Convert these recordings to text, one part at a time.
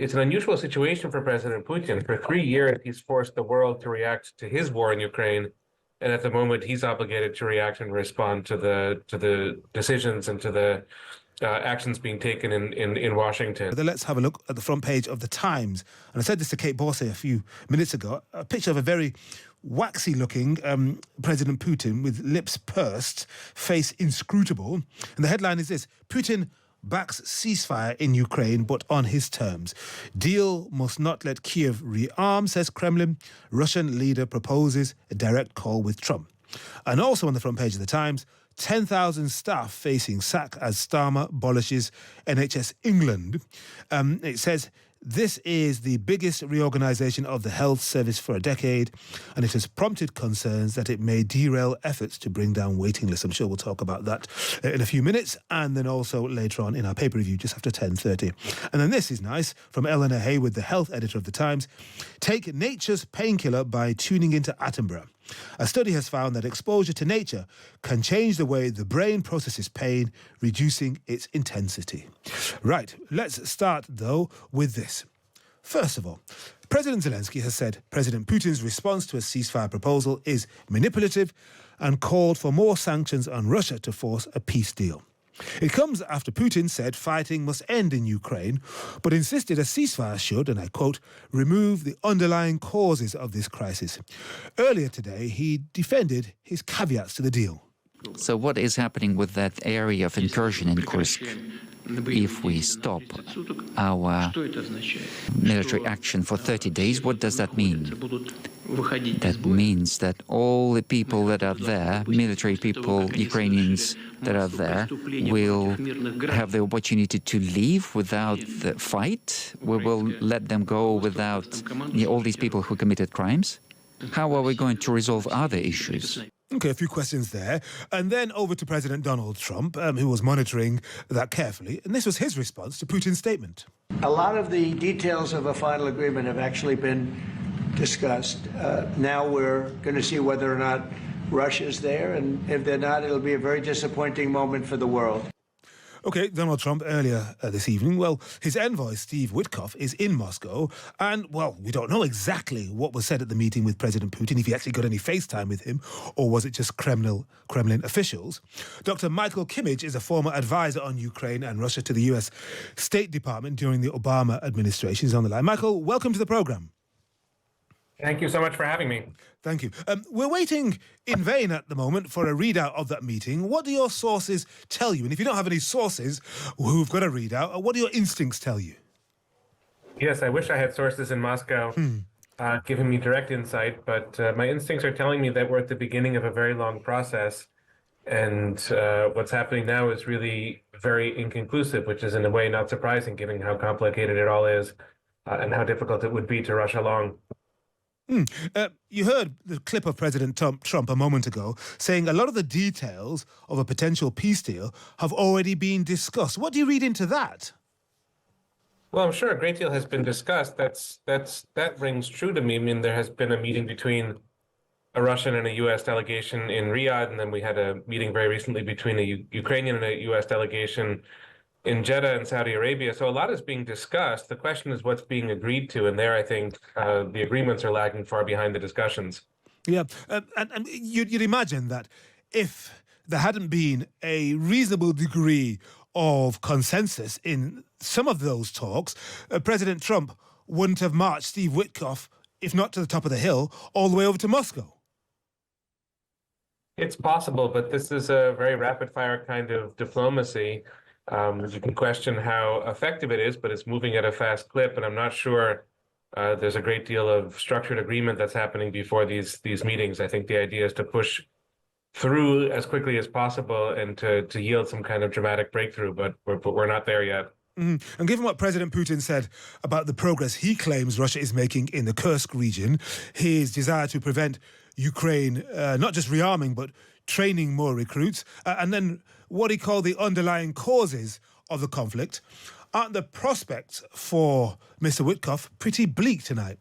it's an unusual situation for President Putin. For 3 years, he's forced the world to react to his war in Ukraine, and at the moment, he's obligated to react and respond to the decisions and to the actions being taken in Washington. Then let's have a look at the front page of the Times. And I said this to Kate Borsay a few minutes ago. A picture of a very waxy-looking President Putin with lips pursed, face inscrutable. And the headline is this: Putin backs ceasefire in Ukraine, but on his terms. Deal must not let Kiev rearm, says Kremlin. Russian leader proposes a direct call with Trump. And also on the front page of the Times, 10,000 staff facing sack as Starmer abolishes NHS England. It says this is the biggest reorganisation of the health service for a decade, and it has prompted concerns that it may derail efforts to bring down waiting lists. I'm sure we'll talk about that in a few minutes, and then also later on in our paper review just after 10:30. And then this is nice from Eleanor Haywood, the health editor of the Times. Take nature's painkiller by tuning into Attenborough. A study has found that exposure to nature can change the way the brain processes pain, reducing its intensity. Right, let's start, though, with this. First of all, President Zelensky has said President Putin's response to a ceasefire proposal is manipulative and called for more sanctions on Russia to force a peace deal. It comes after Putin said fighting must end in Ukraine, but insisted a ceasefire should, and I quote, remove the underlying causes of this crisis. Earlier today, he defended his caveats to the deal. So what is happening with that area of incursion in Kursk? If we stop our military action for 30 days, what does that mean? That means that all the people that are there, military people, Ukrainians that are there, will have the opportunity to leave without the fight. We will let them go without all these people who committed crimes. How are we going to resolve other issues? Okay, a few questions there. And then over to President Donald Trump, who was monitoring that carefully. And this was his response to Putin's statement. A lot of the details of a final agreement have actually been discussed. Now we're going to see whether or not Russia's there. And if they're not, it'll be a very disappointing moment for the world. Okay, Donald Trump earlier this evening, well, his envoy, Steve Witkoff, is in Moscow. And, well, we don't know exactly what was said at the meeting with President Putin, if he actually got any FaceTime with him, or was it just Kremlin officials. Dr Michael Kimmage is a former advisor on Ukraine and Russia to the US State Department during the Obama administration. He's on the line. Michael, welcome to the programme. Thank you so much for having me. Thank you. We're waiting in vain at the moment for a readout of that meeting. What do your sources tell you? And if you don't have any sources who've got a readout, what do your instincts tell you? Yes, I wish I had sources in Moscow giving me direct insight, but my instincts are telling me that we're at the beginning of a very long process. And what's happening now is really very inconclusive, which is in a way not surprising given how complicated it all is and how difficult it would be to rush along. You heard the clip of President Trump a moment ago saying a lot of the details of a potential peace deal have already been discussed. What do you read into that? Well, I'm sure a great deal has been discussed. That rings true to me. I mean, there has been a meeting between a Russian and a U.S. delegation in Riyadh, and then we had a meeting very recently between a Ukrainian and a U.S. delegation in Jeddah and Saudi Arabia. So a lot is being discussed. The question is what's being agreed to. And there, I think the agreements are lagging far behind the discussions. Yeah. And you'd imagine that if there hadn't been a reasonable degree of consensus in some of those talks, President Trump wouldn't have marched Steve Witkoff, if not to the top of the hill, all the way over to Moscow. It's possible, but this is a very rapid-fire kind of diplomacy. You can question how effective it is, but it's moving at a fast clip, and I'm not sure there's a great deal of structured agreement that's happening before these meetings. I think the idea is to push through as quickly as possible and to yield some kind of dramatic breakthrough, but we're not there yet. Mm-hmm. And given what President Putin said about the progress he claims Russia is making in the Kursk region, his desire to prevent Ukraine not just rearming, but training more recruits, and then what he called the underlying causes of the conflict, aren't the prospects for Mr. Witkoff pretty bleak tonight?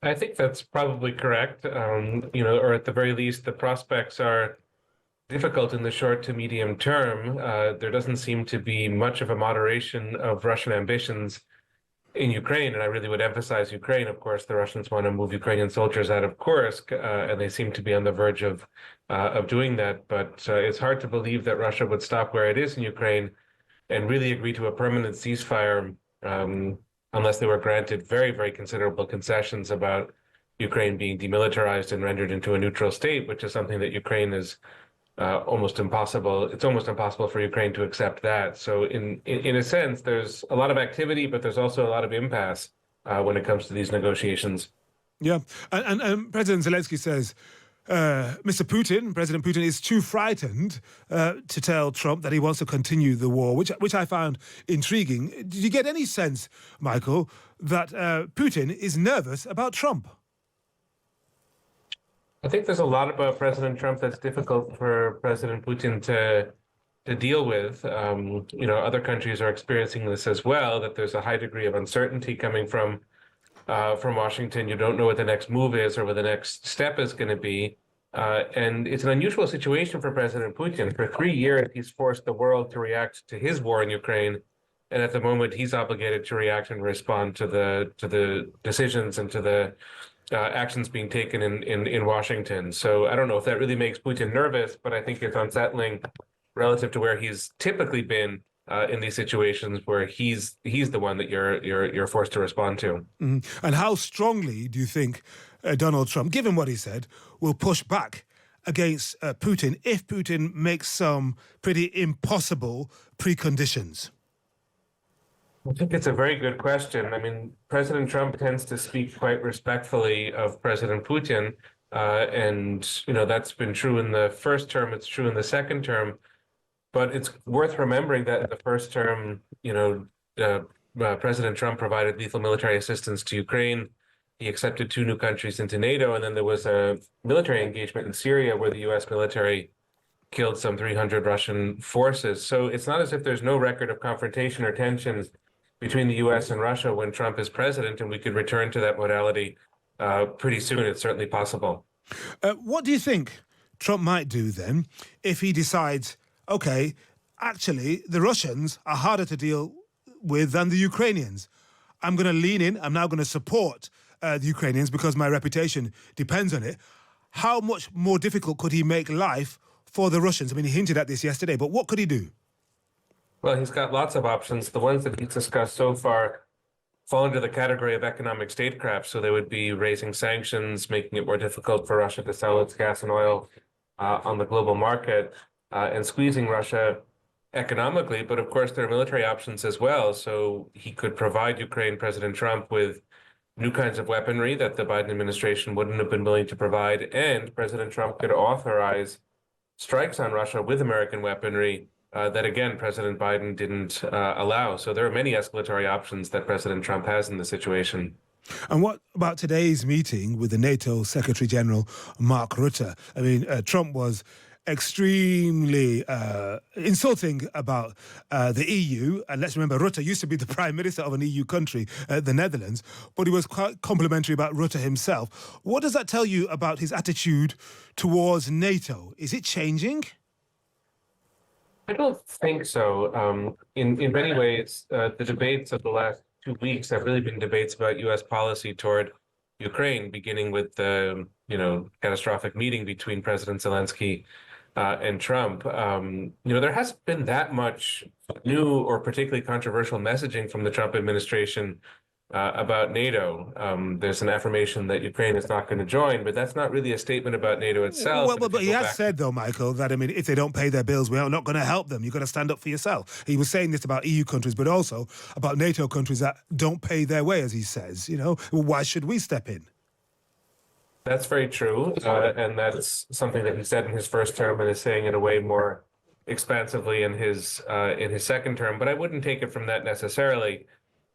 I think that's probably correct, or at the very least, the prospects are difficult in the short to medium term. There doesn't seem to be much of a moderation of Russian ambitions in Ukraine, and I really would emphasize Ukraine. Of course, the Russians want to move Ukrainian soldiers out of Kursk, and they seem to be on the verge of doing that. But it's hard to believe that Russia would stop where it is in Ukraine and really agree to a permanent ceasefire unless they were granted very, very considerable concessions about Ukraine being demilitarized and rendered into a neutral state, which is something that Ukraine is almost impossible. It's almost impossible for Ukraine to accept that. So in a sense, there's a lot of activity, but there's also a lot of impasse when it comes to these negotiations. Yeah, and President Zelensky says President Putin is too frightened to tell Trump that he wants to continue the war, which I found intriguing. Did you get any sense, Michael, that Putin is nervous about Trump? I think there's a lot about President Trump that's difficult for President Putin to deal with. Other countries are experiencing this as well, that there's a high degree of uncertainty coming from Washington. You don't know what the next move is or what the next step is going to be. And it's an unusual situation for President Putin. For 3 years, he's forced the world to react to his war in Ukraine. And at the moment, he's obligated to react and respond to the decisions and to the actions being taken in Washington. So I don't know if that really makes Putin nervous, but I think it's unsettling relative to where he's typically been in these situations where he's the one that you're forced to respond to. Mm-hmm. And how strongly do you think Donald Trump, given what he said, will push back against Putin if Putin makes some pretty impossible preconditions? I think it's a very good question. I mean, President Trump tends to speak quite respectfully of President Putin, and that's been true in the first term. It's true in the second term, but it's worth remembering that in the first term, President Trump provided lethal military assistance to Ukraine. He accepted 2 new countries into NATO, and then there was a military engagement in Syria where the U.S. military killed some 300 Russian forces. So it's not as if there's no record of confrontation or tensions between the U.S. and Russia when Trump is president, and we could return to that modality pretty soon. It's certainly possible. What do you think Trump might do then if he decides, okay, actually, the Russians are harder to deal with than the Ukrainians? I'm going to lean in. I'm now going to support the Ukrainians because my reputation depends on it. How much more difficult could he make life for the Russians? I mean, he hinted at this yesterday, but what could he do? Well, he's got lots of options. The ones that he's discussed so far fall into the category of economic statecraft. So they would be raising sanctions, making it more difficult for Russia to sell its gas and oil on the global market, and squeezing Russia economically. But of course, there are military options as well. So he could provide Ukraine, President Trump, with new kinds of weaponry that the Biden administration wouldn't have been willing to provide. And President Trump could authorize strikes on Russia with American weaponry that, again, President Biden didn't allow. So there are many escalatory options that President Trump has in the situation. And what about today's meeting with the NATO Secretary General, Mark Rutte? I mean, Trump was extremely insulting about the EU. And let's remember, Rutte used to be the Prime Minister of an EU country, the Netherlands, but he was quite complimentary about Rutte himself. What does that tell you about his attitude towards NATO? Is it changing? I don't think so. In many ways, the debates of the last 2 weeks have really been debates about U.S. policy toward Ukraine, beginning with the catastrophic meeting between President Zelensky and Trump. There hasn't been that much new or particularly controversial messaging from the Trump administration about NATO. There's an affirmation that Ukraine is not going to join, but that's not really a statement about NATO itself. Well, but he has said, though, Michael, that, I mean, if they don't pay their bills, we're not going to help them. You've got to stand up for yourself. He was saying this about EU countries, but also about NATO countries that don't pay their way, as he says. Why should we step in? That's very true, and that's something that he said in his first term and is saying in a way more expansively in his second term. But I wouldn't take it from that necessarily,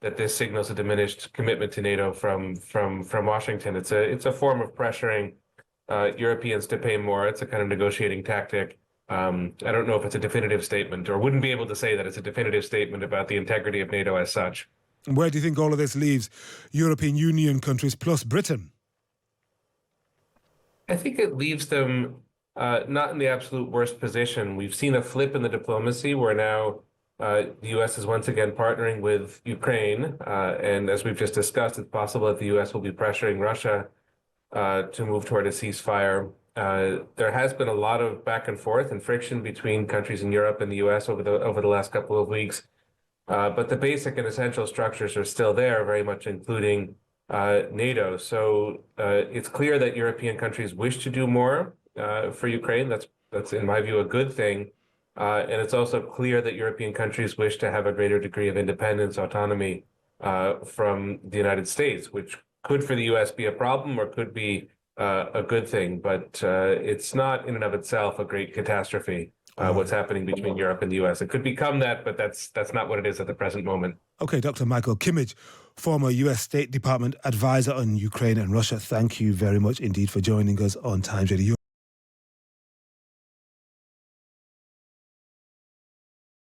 that this signals a diminished commitment to NATO from Washington. It's a form of pressuring Europeans to pay more. It's a kind of negotiating tactic. I don't know if it's a definitive statement, or wouldn't be able to say that it's a definitive statement about the integrity of NATO as such. Where do you think all of this leaves European Union countries plus Britain? I think it leaves them not in the absolute worst position. We've seen a flip in the diplomacy where now The U.S. is once again partnering with Ukraine, and as we've just discussed, it's possible that the U.S. will be pressuring Russia to move toward a ceasefire. There has been a lot of back and forth and friction between countries in Europe and the U.S. over the last couple of weeks, but the basic and essential structures are still there, very much including NATO. So it's clear that European countries wish to do more for Ukraine. That's in my view a good thing. And it's also clear that European countries wish to have a greater degree of independence, autonomy from the United States, which could for the U.S. be a problem or could be a good thing. But it's not in and of itself a great catastrophe, what's happening between Europe and the U.S. It could become that, but that's not what it is at the present moment. Okay, Dr. Michael Kimmage, former U.S. State Department advisor on Ukraine and Russia, thank you very much indeed for joining us on Times Radio.